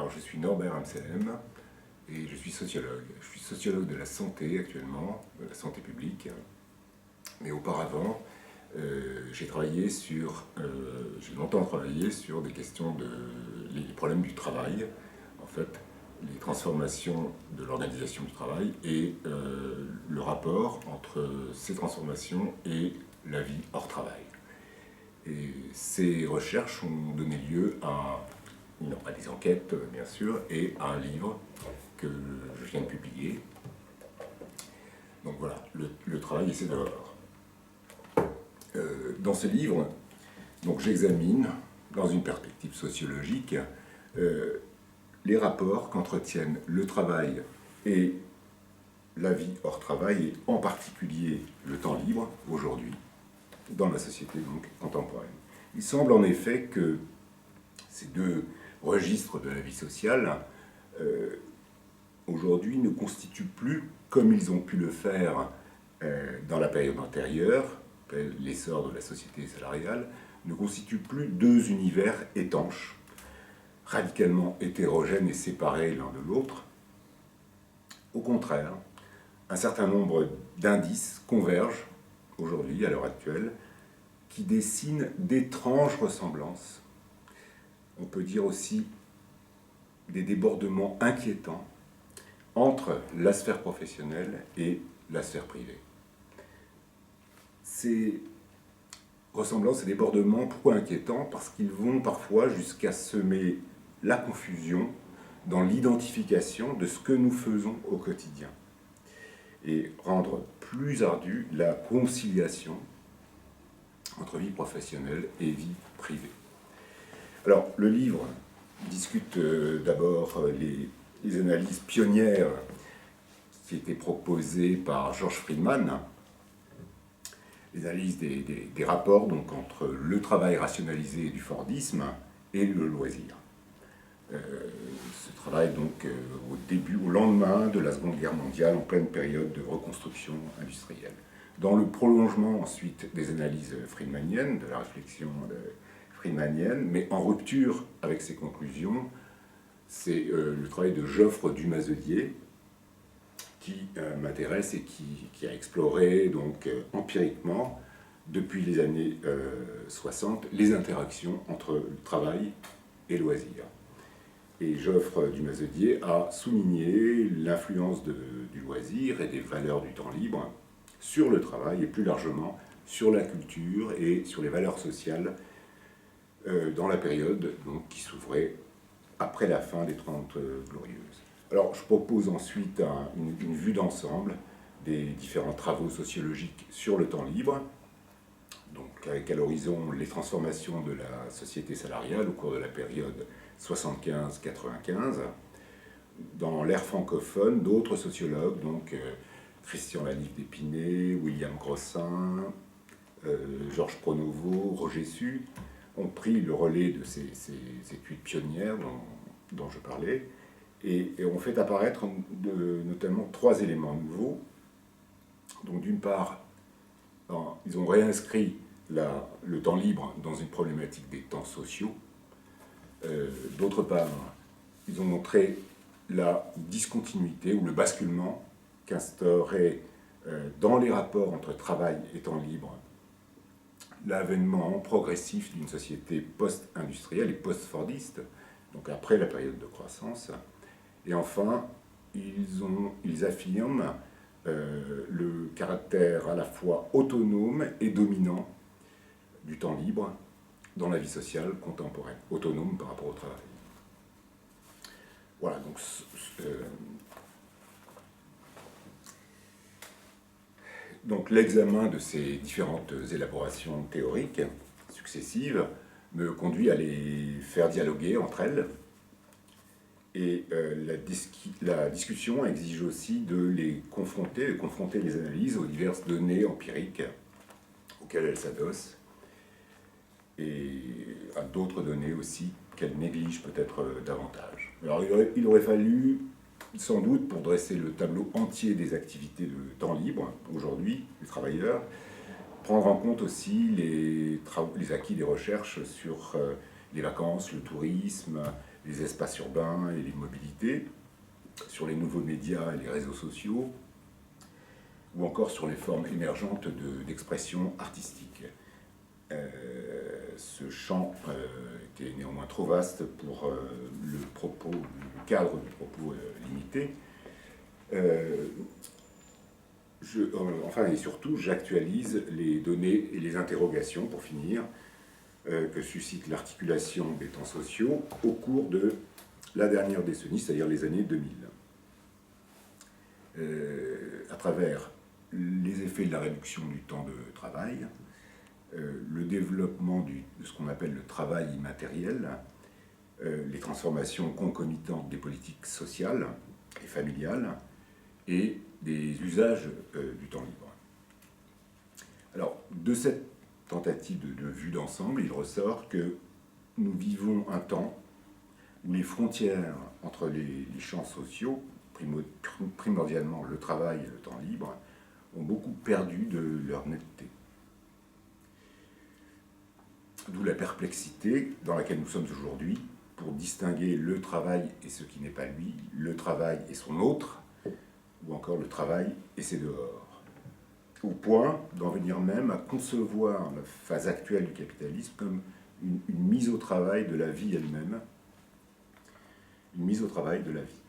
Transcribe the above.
Alors, je suis Norbert Amselem et je suis sociologue. Je suis sociologue de la santé actuellement, de la santé publique. Mais auparavant, j'ai longtemps travaillé sur des questions les problèmes du travail, en fait, les transformations de l'organisation du travail et le rapport entre ces transformations et la vie hors travail. Et ces recherches ont donné lieu à des enquêtes, bien sûr, et à un livre que je viens de publier. Donc voilà, le travail et ses valeurs. Dans ce livre, donc j'examine, dans une perspective sociologique, les rapports qu'entretiennent le travail et la vie hors travail, et en particulier le temps libre, aujourd'hui, dans la société donc, contemporaine. Il semble en effet que ces deux registres de la vie sociale, aujourd'hui, ne constituent plus, comme ils ont pu le faire dans la période antérieure, l'essor de la société salariale, ne constituent plus deux univers étanches, radicalement hétérogènes et séparés l'un de l'autre. Au contraire, un certain nombre d'indices convergent aujourd'hui, à l'heure actuelle, qui dessinent d'étranges ressemblances. On peut dire aussi des débordements inquiétants entre la sphère professionnelle et la sphère privée. Ces ressemblances et débordements, pourquoi inquiétants? Parce qu'ils vont parfois jusqu'à semer la confusion dans l'identification de ce que nous faisons au quotidien et rendre plus ardue la conciliation entre vie professionnelle et vie privée. Alors, le livre discute d'abord les analyses pionnières qui étaient proposées par George Friedman, les analyses des rapports donc, entre le travail rationalisé du Fordisme et le loisir. Ce travail donc au lendemain de la Seconde Guerre mondiale, en pleine période de reconstruction industrielle. Dans le prolongement ensuite des analyses friedmaniennes, de la réflexion friedmanienne, mais en rupture avec ses conclusions, c'est le travail de Geoffre Dumazedier qui m'intéresse et qui a exploré donc empiriquement depuis les années 60 les interactions entre le travail et loisir. Et Geoffre Dumazedier a souligné l'influence du loisir et des valeurs du temps libre sur le travail et plus largement sur la culture et sur les valeurs sociales dans la période donc, qui s'ouvrait après la fin des 30 Glorieuses. Alors je propose ensuite une vue d'ensemble des différents travaux sociologiques sur le temps libre, donc avec à l'horizon les transformations de la société salariale au cours de la période 75-95. Dans l'ère francophone, d'autres sociologues, donc Christian Lalive d'Épinay, William Grossin, Georges Pronovo, Roger Su, ont pris le relais de ces études pionnières dont je parlais et ont fait apparaître notamment trois éléments nouveaux. Donc d'une part, ils ont réinscrit le temps libre dans une problématique des temps sociaux. D'autre part, ils ont montré la discontinuité ou le basculement qu'instaurait dans les rapports entre travail et temps libre l'avènement progressif d'une société post-industrielle et post-fordiste, donc après la période de croissance. Et enfin, ils affirment le caractère à la fois autonome et dominant du temps libre dans la vie sociale contemporaine, autonome par rapport au travail. Voilà, donc l'examen de ces différentes élaborations théoriques successives me conduit à les faire dialoguer entre elles. Et la discussion exige aussi de confronter les analyses aux diverses données empiriques auxquelles elles s'adossent et à d'autres données aussi qu'elles négligent peut-être davantage. Alors il aurait fallu, sans doute, pour dresser le tableau entier des activités de temps libre aujourd'hui des travailleurs, prendre en compte aussi les acquis des recherches sur les vacances, le tourisme, les espaces urbains et les mobilités, sur les nouveaux médias et les réseaux sociaux, ou encore sur les formes émergentes d'expression artistique. Ce champ était néanmoins trop vaste pour le cadre du propos limité. Enfin, et surtout, j'actualise les données et les interrogations, pour finir, que suscite l'articulation des temps sociaux au cours de la dernière décennie, c'est-à-dire les années 2000. À travers les effets de la réduction du temps de travail, le développement de ce qu'on appelle le travail immatériel, les transformations concomitantes des politiques sociales et familiales et des usages du temps libre. Alors, de cette tentative de vue d'ensemble, il ressort que nous vivons un temps où les frontières entre les champs sociaux, primordialement le travail et le temps libre, ont beaucoup perdu de leur netteté. D'où la perplexité dans laquelle nous sommes aujourd'hui pour distinguer le travail et ce qui n'est pas lui, le travail et son autre, ou encore le travail et ses dehors. Au point d'en venir même à concevoir la phase actuelle du capitalisme comme une mise au travail de la vie elle-même, une mise au travail de la vie.